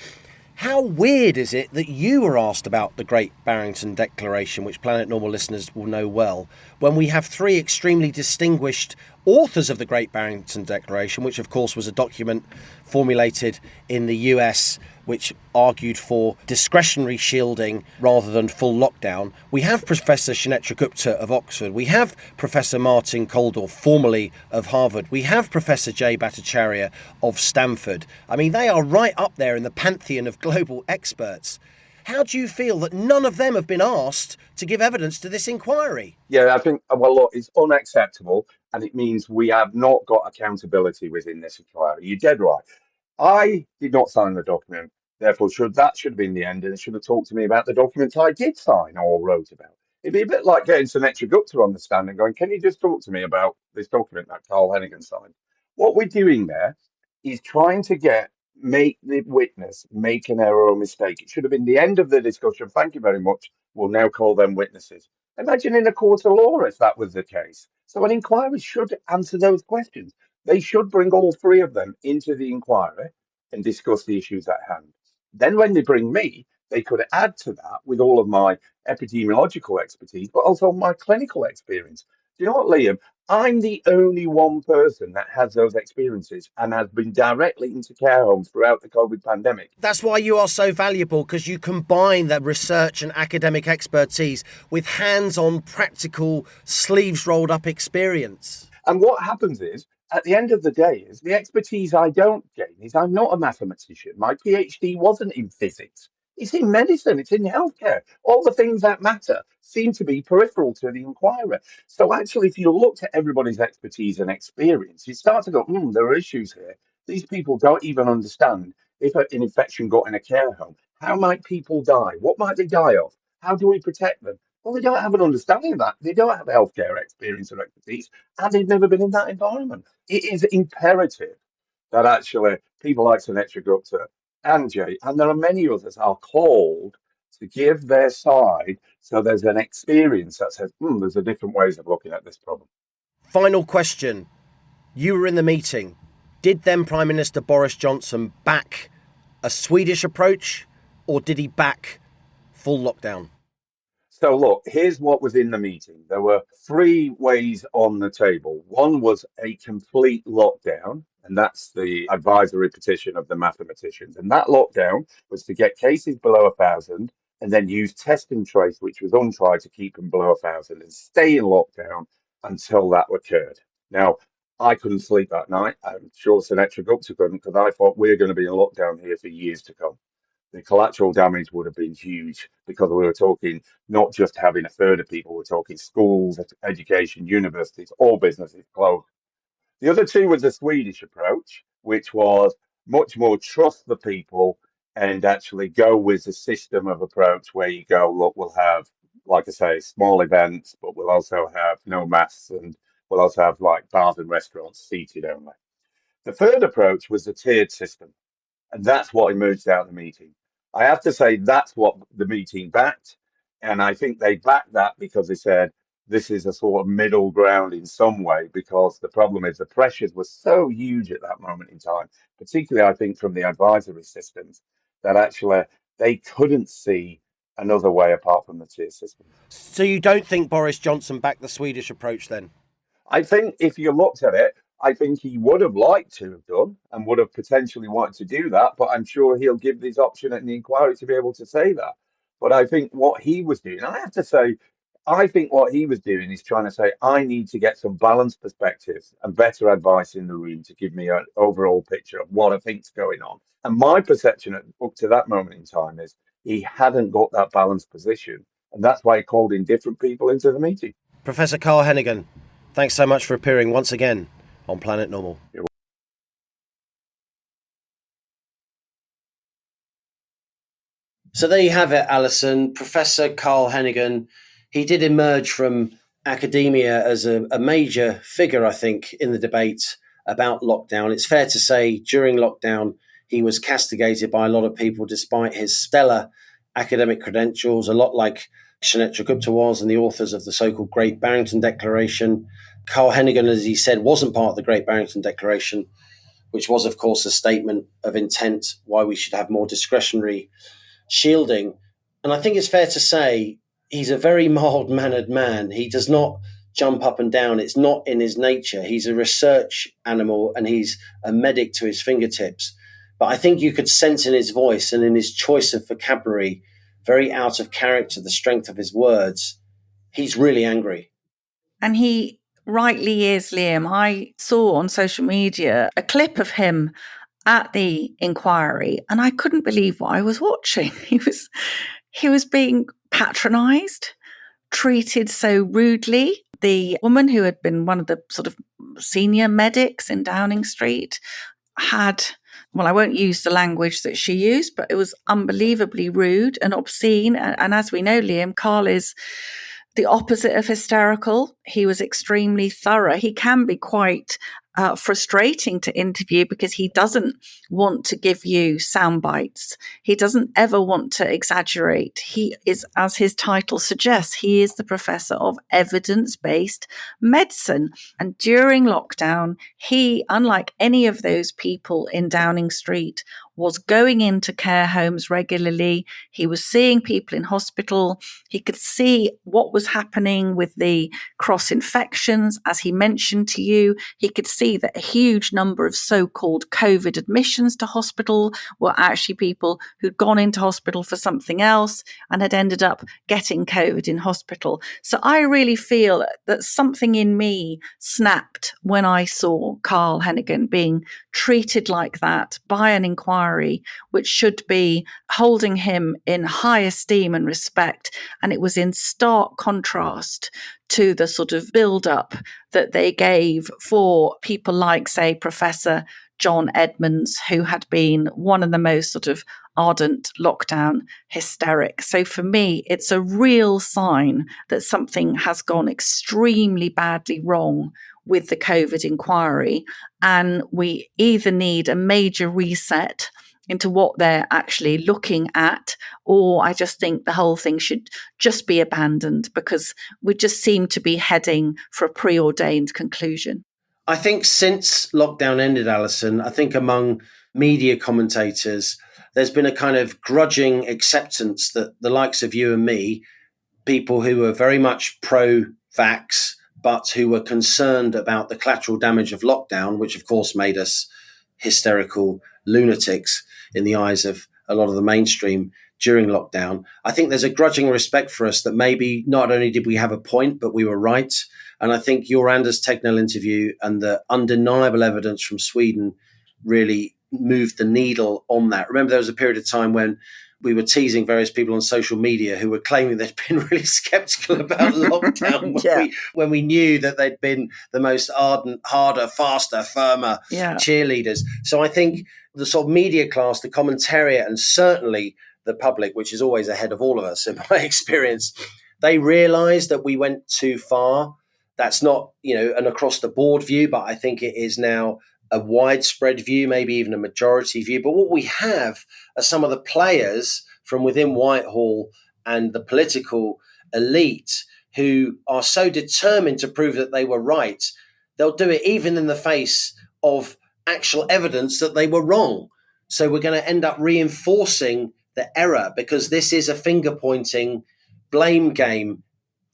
How weird is it that you were asked about the Great Barrington Declaration, which Planet Normal listeners will know well, when we have three extremely distinguished authors of the Great Barrington Declaration, which of course was a document formulated in the US which argued for discretionary shielding rather than full lockdown. We have Professor Sunetra Gupta of Oxford. We have Professor Martin Kulldorff, formerly of Harvard. We have Professor Jay Bhattacharya of Stanford. I mean, they are right up there in the pantheon of global experts. How do you feel that none of them have been asked to give evidence to this inquiry? Yeah, I think, well, look, it's unacceptable, and it means we have not got accountability within this inquiry. You're dead right. I did not sign the document, therefore should have been the end, and it should have talked to me about the documents I did sign or wrote about. It'd be a bit like getting Sunetra Gupta on the stand and going, can you just talk to me about this document that Carl Heneghan signed? What we're doing there is trying to make the witness make an error or mistake. It should have been the end of the discussion. Thank you very much. We'll now call them witnesses. Imagine in a court of law if that was the case. So an inquiry should answer those questions. They should bring all three of them into the inquiry and discuss the issues at hand. Then when they bring me, they could add to that with all of my epidemiological expertise, but also my clinical experience. Do you know what, Liam? I'm the only one person that has those experiences and has been directly into care homes throughout the COVID pandemic. That's why you are so valuable, because you combine the research and academic expertise with hands-on, practical, sleeves rolled up experience. And what happens is, at the end of the day, is the expertise I don't gain is I'm not a mathematician. My PhD wasn't in physics. It's in medicine, it's in healthcare. All the things that matter seem to be peripheral to the inquirer. So actually, if you looked at everybody's expertise and experience, you start to go, there are issues here. These people don't even understand if an infection got in a care home. How might people die? What might they die of? How do we protect them? Well, they don't have an understanding of that. They don't have healthcare experience or expertise, and they've never been in that environment. It is imperative that actually people like Sunetra Gupta and Jay, and there are many others, are called to give their side so there's an experience that says, there's a different ways of looking at this problem. Final question. You were in the meeting. Did then Prime Minister Boris Johnson back a Swedish approach, or did he back full lockdown? So look, here's what was in the meeting. There were three ways on the table. One was a complete lockdown, and that's the advisory petition of the mathematicians. And that lockdown was to get cases below 1,000 and then use test and trace, which was untried, to keep them below 1,000 and stay in lockdown until that occurred. Now, I couldn't sleep that night. I'm sure Sunetra Gupta couldn't, because I thought we're going to be in lockdown here for years to come. The collateral damage would have been huge, because we were talking not just having a third of people, we're talking schools, education, universities, all businesses closed. The other two was the Swedish approach, which was much more trust the people and actually go with the system of approach where you go, look, we'll have, like I say, small events, but we'll also have no masks, and we'll also have like bars and restaurants seated only. The third approach was the tiered system. And that's what emerged out of the meeting. I have to say that's what the meeting backed. And I think they backed that because they said this is a sort of middle ground in some way, because the problem is the pressures were so huge at that moment in time, particularly I think from the advisory systems, that actually they couldn't see another way apart from the tier system. So you don't think Boris Johnson backed the Swedish approach then? I think if you looked at it, I think he would have liked to have done and would have potentially wanted to do that, but I'm sure he'll give this option at the inquiry to be able to say that. But I think what he was doing, I have to say, I think what he was doing is trying to say, I need to get some balanced perspectives and better advice in the room to give me an overall picture of what I think's going on. And my perception up to that moment in time is he hadn't got that balanced position. And that's why he called in different people into the meeting. Professor Carl Heneghan, thanks so much for appearing once again on Planet Normal. So there you have it, Allison. Professor Carl Heneghan, he did emerge from academia as a major figure, I think, in the debate about lockdown. It's fair to say during lockdown, he was castigated by a lot of people despite his stellar academic credentials, a lot like Sunetra Gupta was and the authors of the so-called Great Barrington Declaration. Carl Heneghan, as he said, wasn't part of the Great Barrington Declaration. which was, of course, a statement of intent why we should have more discretionary shielding. And I think it's fair to say he's a very mild-mannered man. He does not jump up and down. It's not in his nature. He's a research animal and he's a medic to his fingertips. But I think you could sense in his voice and in his choice of vocabulary, very out of character, the strength of his words. He's really angry. And he rightly is, Liam. I saw on social media a clip of him at the inquiry and I couldn't believe what I was watching. He was being patronised, treated so rudely. The woman who had been one of the sort of senior medics in Downing Street had, well, I won't use the language that she used, but it was unbelievably rude and obscene. And as we know, Liam, Carl is the opposite of hysterical. He was extremely thorough. He can be quite frustrating to interview because he doesn't want to give you sound bites. He doesn't ever want to exaggerate. He is, as his title suggests, he is the Professor of Evidence-Based Medicine. And during lockdown, he, unlike any of those people in Downing Street, was going into care homes regularly. He was seeing people in hospital. He could see what was happening with the cross infections. As he mentioned to you, he could see that a huge number of so-called COVID admissions to hospital were actually people who'd gone into hospital for something else and had ended up getting COVID in hospital. So I really feel that something in me snapped when I saw Carl Heneghan being treated like that by an inquiry which should be holding him in high esteem and respect. And it was in stark contrast to the sort of build-up that they gave for people like, say, Professor John Edmonds, who had been one of the most sort of ardent lockdown hysterics. So for me, it's a real sign that something has gone extremely badly wrong with the COVID inquiry, and we either need a major reset into what they're actually looking at, or I just think the whole thing should just be abandoned because we just seem to be heading for a preordained conclusion. I think since lockdown ended, Allison, I think among media commentators, there's been a kind of grudging acceptance that the likes of you and me, people who are very much pro-vax, but who were concerned about the collateral damage of lockdown, which of course made us hysterical lunatics in the eyes of a lot of the mainstream during lockdown. I think there's a grudging respect for us that maybe not only did we have a point, but we were right. And I think your Anders Tegnell interview and the undeniable evidence from Sweden really moved the needle on that. Remember, there was a period of time when we were teasing various people on social media who were claiming they'd been really skeptical about lockdown when we knew that they'd been the most ardent, harder, faster, firmer cheerleaders. So I think the sort of media class, the commentariat, and certainly the public, which is always ahead of all of us in my experience, they realised that we went too far. That's not, an across the board view, but I think it is now a widespread view, maybe even a majority view. But what we have are some of the players from within Whitehall and the political elite who are so determined to prove that they were right, they'll do it even in the face of actual evidence that they were wrong. So we're going to end up reinforcing the error because this is a finger-pointing blame game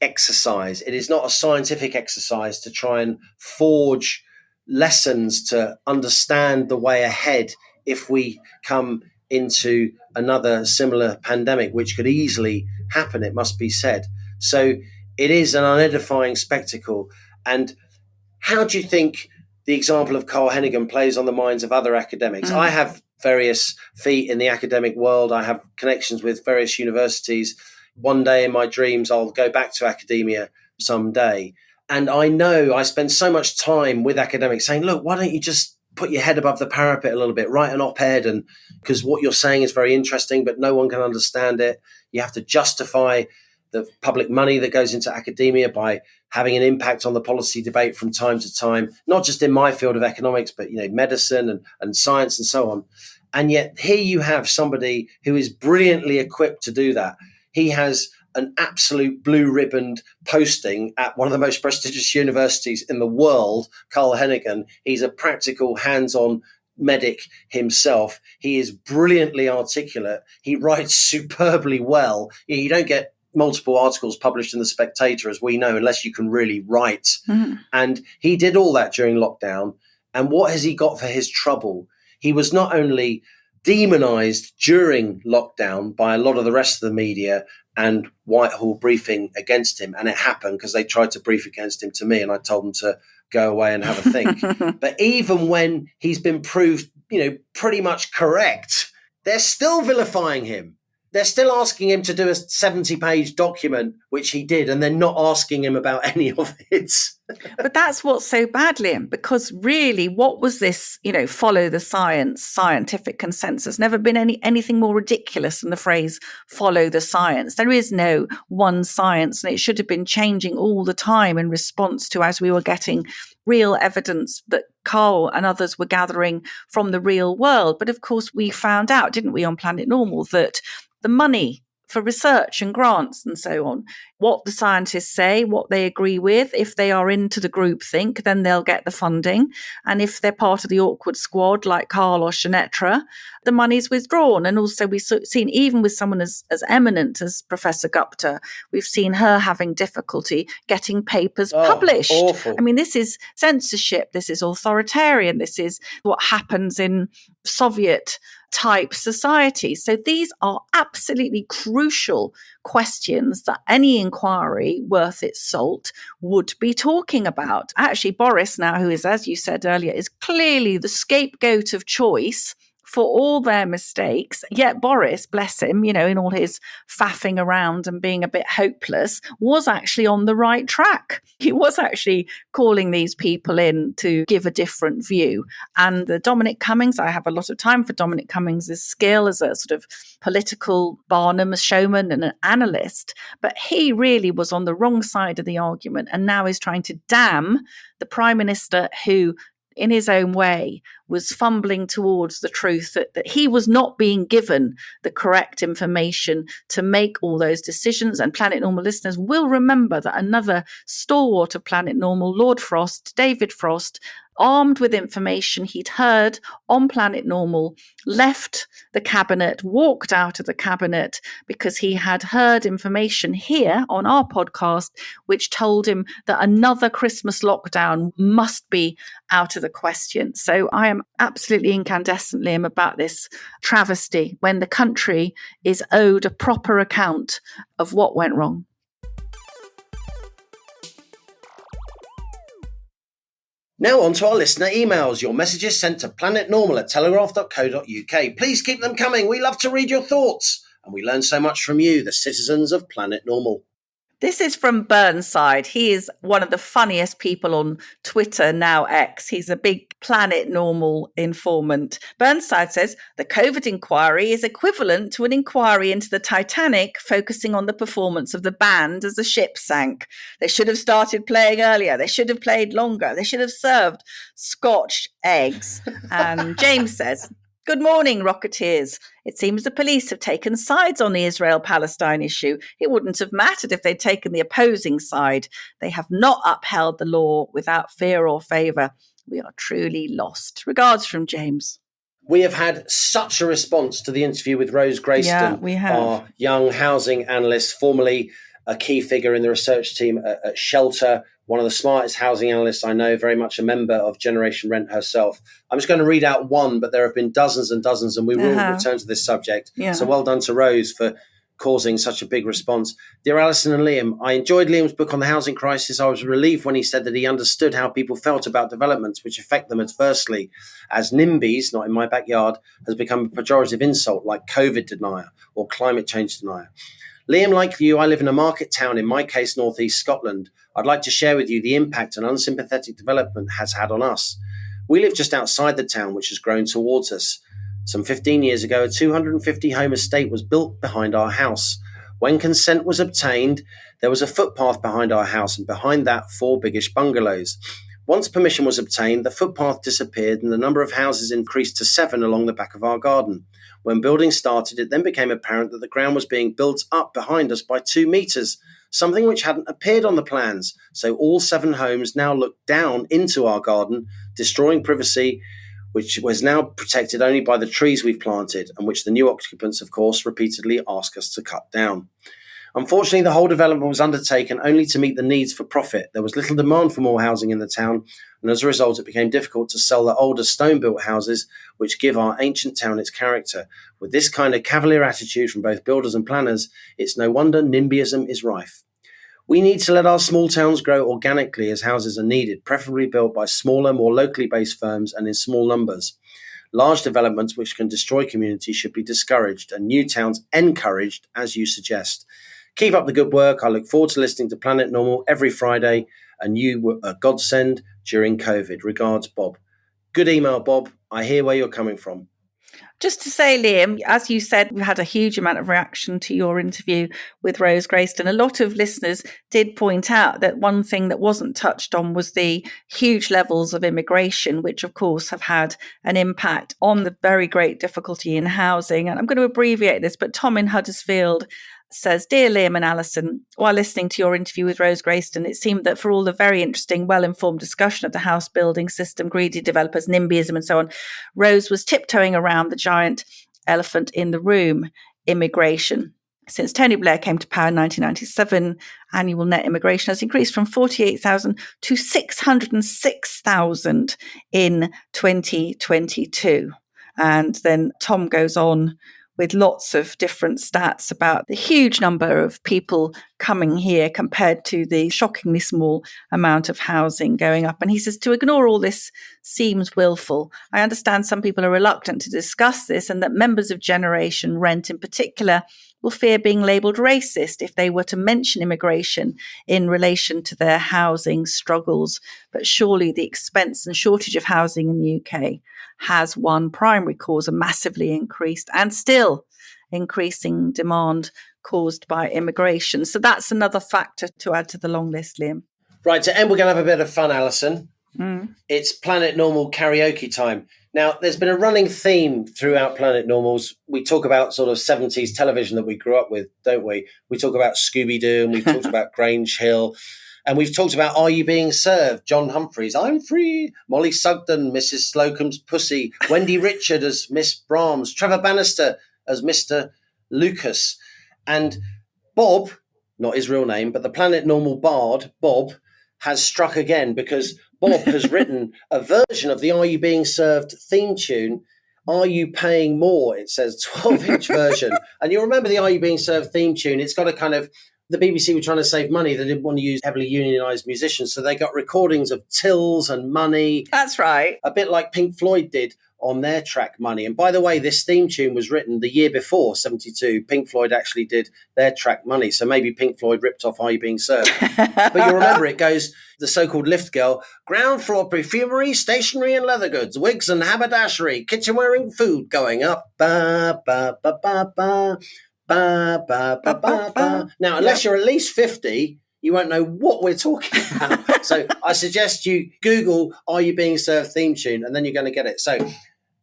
exercise. It is not a scientific exercise to try and forge lessons to understand the way ahead if we come into another similar pandemic, which could easily happen, it must be said. So it is an unedifying spectacle. And how do you think the example of Carl Heneghan plays on the minds of other academics? I have various feet in the academic world. I have connections with various universities. One day in my dreams, I'll go back to academia someday. And I know I spend so much time with academics saying, look, why don't you just put your head above the parapet a little bit, write an op-ed, and because what you're saying is very interesting, but no one can understand it. You have to justify the public money that goes into academia by having an impact on the policy debate from time to time, not just in my field of economics, but medicine and science and so on. And yet here you have somebody who is brilliantly equipped to do that. He has an absolute blue-ribboned posting at one of the most prestigious universities in the world, Carl Heneghan. He's a practical, hands-on medic himself. He is brilliantly articulate. He writes superbly well. You don't get multiple articles published in The Spectator, as we know, unless you can really write. Mm. And he did all that during lockdown. And what has he got for his trouble? He was not only demonized during lockdown by a lot of the rest of the media and Whitehall briefing against him. And it happened because they tried to brief against him to me, and I told them to go away and have a think. But even when he's been proved, pretty much correct, they're still vilifying him. They're still asking him to do a 70-page document, which he did, and they're not asking him about any of it. But that's what's so bad, Liam, because really, what was this, follow the science, scientific consensus? Never been anything more ridiculous than the phrase follow the science. There is no one science, and it should have been changing all the time in response to, as we were getting real evidence that Carl and others were gathering from the real world. But of course, we found out, didn't we, on Planet Normal, that the money for research and grants and so on, what the scientists say, what they agree with, if they are into the groupthink, then they'll get the funding. And if they're part of the awkward squad like Carl or Sinetra, the money's withdrawn. And also we've seen, even with someone as eminent as Professor Gupta, we've seen her having difficulty getting papers published. Awful. I mean, this is censorship, this is authoritarian, this is what happens in Soviet type society. So these are absolutely crucial questions that any inquiry worth its salt would be talking about. Actually, Boris now, who is, as you said earlier, is clearly the scapegoat of choice for all their mistakes. Yet Boris, bless him, in all his faffing around and being a bit hopeless, was actually on the right track. He was actually calling these people in to give a different view. And the Dominic Cummings, I have a lot of time for Dominic Cummings' skill as a sort of political Barnum showman and an analyst, but he really was on the wrong side of the argument and now is trying to damn the Prime Minister who, in his own way, was fumbling towards the truth that he was not being given the correct information to make all those decisions. And Planet Normal listeners will remember that another stalwart of Planet Normal, Lord Frost, David Frost, armed with information he'd heard on Planet Normal, left the cabinet, walked out of the cabinet because he had heard information here on our podcast, which told him that another Christmas lockdown must be out of the question. So I am absolutely incandescent, Liam, about this travesty when the country is owed a proper account of what went wrong. Now on to our listener emails. Your messages sent to planetnormal@telegraph.co.uk. Please keep them coming. We love to read your thoughts, and we learn so much from you, the citizens of Planet Normal. This is from Burnside. He is one of the funniest people on Twitter, now X. He's a big Planet Normal informant. Burnside says, the COVID inquiry is equivalent to an inquiry into the Titanic focusing on the performance of the band as the ship sank. They should have started playing earlier. They should have played longer. They should have served Scotch eggs. And James says, good morning, Rocketeers. It seems the police have taken sides on the Israel-Palestine issue. It wouldn't have mattered if they'd taken the opposing side. They have not upheld the law without fear or favour. We are truly lost. Regards from James. We have had such a response to the interview with Rose Grayston, we have. Our young housing analyst, formerly a key figure in the research team at Shelter, one of the smartest housing analysts I know, very much a member of Generation Rent herself. I'm just going to read out one, but there have been dozens and dozens, and we will return to this subject. Yeah. So well done to Rose for causing such a big response. Dear Allison and Liam, I enjoyed Liam's book on the housing crisis. I was relieved when he said that he understood how people felt about developments which affect them adversely, as NIMBYs, not in my backyard, has become a pejorative insult like COVID denier or climate change denier. Liam, like you, I live in a market town, in my case, northeast Scotland. I'd like to share with you the impact an unsympathetic development has had on us. We live just outside the town, which has grown towards us. Some 15 years ago, a 250-home estate was built behind our house. When consent was obtained, there was a footpath behind our house, and behind that, 4 biggish bungalows. Once permission was obtained, the footpath disappeared and the number of houses increased to 7 along the back of our garden. When building started, it then became apparent that the ground was being built up behind us by 2 metres, something which hadn't appeared on the plans. So all 7 homes now look down into our garden, destroying privacy, which was now protected only by the trees we've planted, and which the new occupants, of course, repeatedly ask us to cut down. Unfortunately, the whole development was undertaken only to meet the needs for profit. There was little demand for more housing in the town, and as a result, it became difficult to sell the older stone-built houses which give our ancient town its character. With this kind of cavalier attitude from both builders and planners, it's no wonder NIMBYism is rife. We need to let our small towns grow organically as houses are needed, preferably built by smaller, more locally based firms and in small numbers. Large developments which can destroy communities should be discouraged and new towns encouraged, as you suggest. Keep up the good work. I look forward to listening to Planet Normal every Friday, and you were a godsend during COVID. Regards, Bob. Good email, Bob. I hear where you're coming from. Just to say, Liam, as you said, we had a huge amount of reaction to your interview with Rose Grayston. A lot of listeners did point out that one thing that wasn't touched on was the huge levels of immigration, which of course have had an impact on the very great difficulty in housing. And I'm going to abbreviate this, but Tom in Huddersfield says, Dear Liam and Allison, while listening to your interview with Rose Grayston, it seemed that for all the very interesting, well-informed discussion of the house building system, greedy developers, NIMBYism and so on, Rose was tiptoeing around the giant elephant in the room, immigration. Since Tony Blair came to power in 1997, annual net immigration has increased from 48,000 to 606,000 in 2022. And then Tom goes on with lots of different stats about the huge number of people coming here compared to the shockingly small amount of housing going up. And he says, to ignore all this seems willful. I understand some people are reluctant to discuss this, and that members of Generation Rent in particular will fear being labelled racist if they were to mention immigration in relation to their housing struggles. But surely the expense and shortage of housing in the UK has one primary cause, a massively increased and still increasing demand caused by immigration. So that's another factor to add to the long list, Liam. Right, to end, we're going to have a bit of fun, Alison. It's Planet Normal karaoke time. Now, there's been a running theme throughout Planet Normals. We talk about sort of 70s television that we grew up with, don't we? We talk about Scooby-Doo, and we've talked about Grange Hill, and we've talked about Are You Being Served? John Humphreys, I'm Free, Molly Sugden, Mrs. Slocum's Pussy, Wendy Richard as Miss Brahms, Trevor Bannister as Mr. Lucas, and Bob, not his real name, but the Planet Normal bard, Bob, has struck again because Bob has written a version of the Are You Being Served theme tune. Are You Paying More? It says 12-inch version. And you'll remember the Are You Being Served theme tune. It's got a kind of, the BBC were trying to save money. They didn't want to use heavily unionised musicians. So they got recordings of tills and money. That's right. A bit like Pink Floyd did on their track Money. And by the way, this theme tune was written the year before, 72. Pink Floyd actually did their track Money. So maybe Pink Floyd ripped off Are You Being Served? But you'll remember it goes, the so-called lift girl, ground floor perfumery, stationery and leather goods, wigs and haberdashery, kitchenware and food going up. Ba, ba, ba, ba, ba. Ba, ba, ba, ba, ba. Now, unless you're at least 50, you won't know what we're talking about. So I suggest you Google Are You Being Served theme tune, and then you're going to get it. So,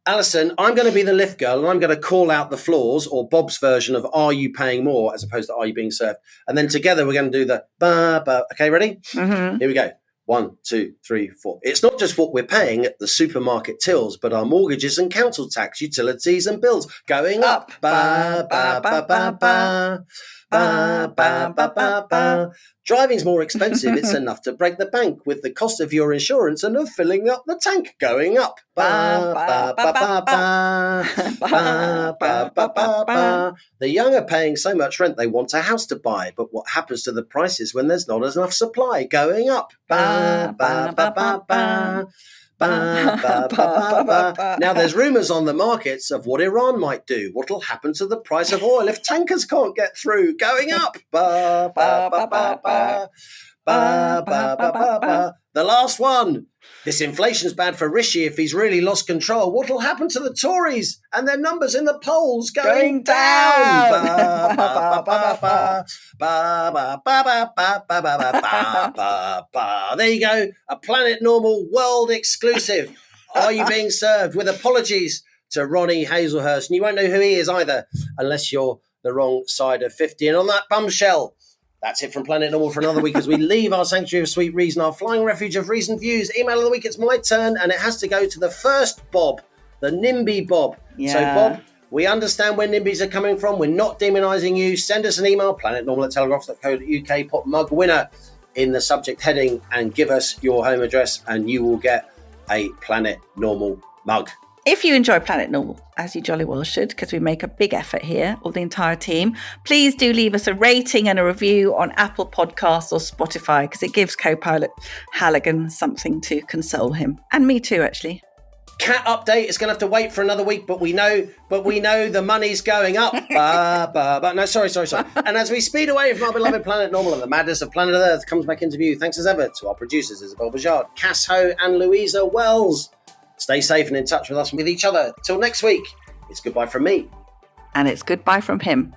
Alison, I'm going to be the lift girl, and I'm going to call out the floors, or Bob's version of Are You Paying More, as opposed to Are You Being Served? And then together we're going to do the ba, ba. Okay, ready? Mm-hmm. Here we go. 1, 2, 3, 4. It's not just what we're paying at the supermarket tills, but our mortgages and council tax, utilities and bills going up. Ba, ba, ba, ba, ba. Ba, ba, ba, ba, ba. Driving's more expensive. It's enough to break the bank with the cost of your insurance and of filling up the tank going up. Ba, ba, ba, ba, ba. Ba, ba, ba, ba, ba. The young are paying so much rent they want a house to buy, but what happens to the prices when there's not enough supply going up? Ba, ba, ba, ba, ba. Ba, ba, ba, ba, ba. Now, there's rumours on the markets of what Iran might do. What'll happen to the price of oil if tankers can't get through? Going up. Ba, ba, ba, ba, ba. Ba, ba, ba, ba, ba. The last one. This inflation's bad for Rishi if he's really lost control. What'll happen to the Tories and their numbers in the polls going down? Ba, ba, ba, ba, ba. Ba, ba, ba, ba, ba, ba, ba, ba, ba, ba. There you go. A Planet Normal world exclusive. Are You Being Served? With apologies to Ronnie Hazelhurst. And you won't know who he is either unless you're the wrong side of 50. And on that bombshell, That's it from Planet Normal for another week as we leave our sanctuary of sweet reason, our flying refuge of reasoned views. Email of the week, it's my turn, and it has to go to the first Bob, the NIMBY Bob. Yeah. So, Bob, we understand where NIMBYs are coming from. We're not demonising you. Send us an email, planetnormal@telegraph.co.uk, put mug winner in the subject heading and give us your home address and you will get a Planet Normal mug. If you enjoy Planet Normal, as you jolly well should, because we make a big effort here, or the entire team, please do leave us a rating and a review on Apple Podcasts or Spotify, because it gives co-pilot Heneghan something to console him. And me too, actually. Cat update is going to have to wait for another week, but we know the money's going up. No, sorry. And as we speed away from our beloved Planet Normal and the madness of planet Earth comes back into view, thanks as ever to our producers Isabel Bajard, Cass Ho and Louisa Wells. Stay safe and in touch with us and with each other. Till next week, it's goodbye from me. And it's goodbye from him.